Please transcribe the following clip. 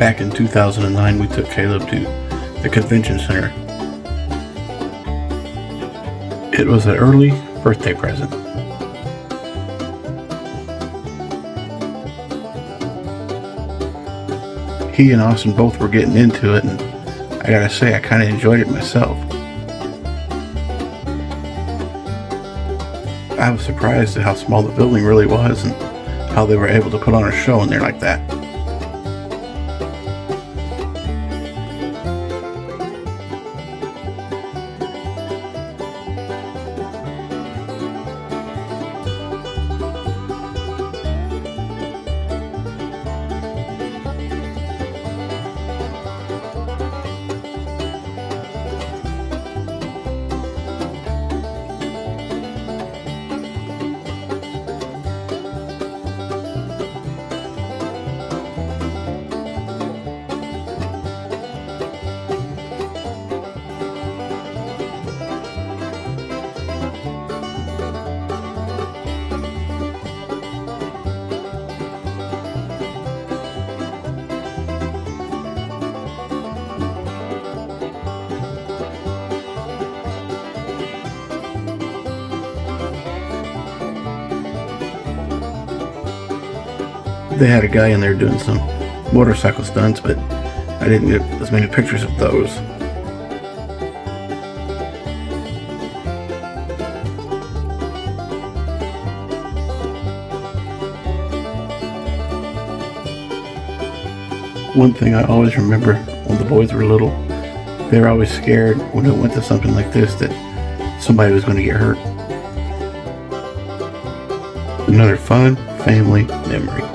Back in 2009, we took Caleb to the convention center. It was an early birthday present. He and Austin both were getting into it, and I gotta say, I kind of enjoyed it myself. I was surprised at how small the building really was and how they were able to put on a show in there like that. They had a guy in there doing some motorcycle stunts, but I didn't get as many pictures of those. One thing I always remember when the boys were little, they were always scared when it went to something like this that somebody was going to get hurt. Another fun family memory.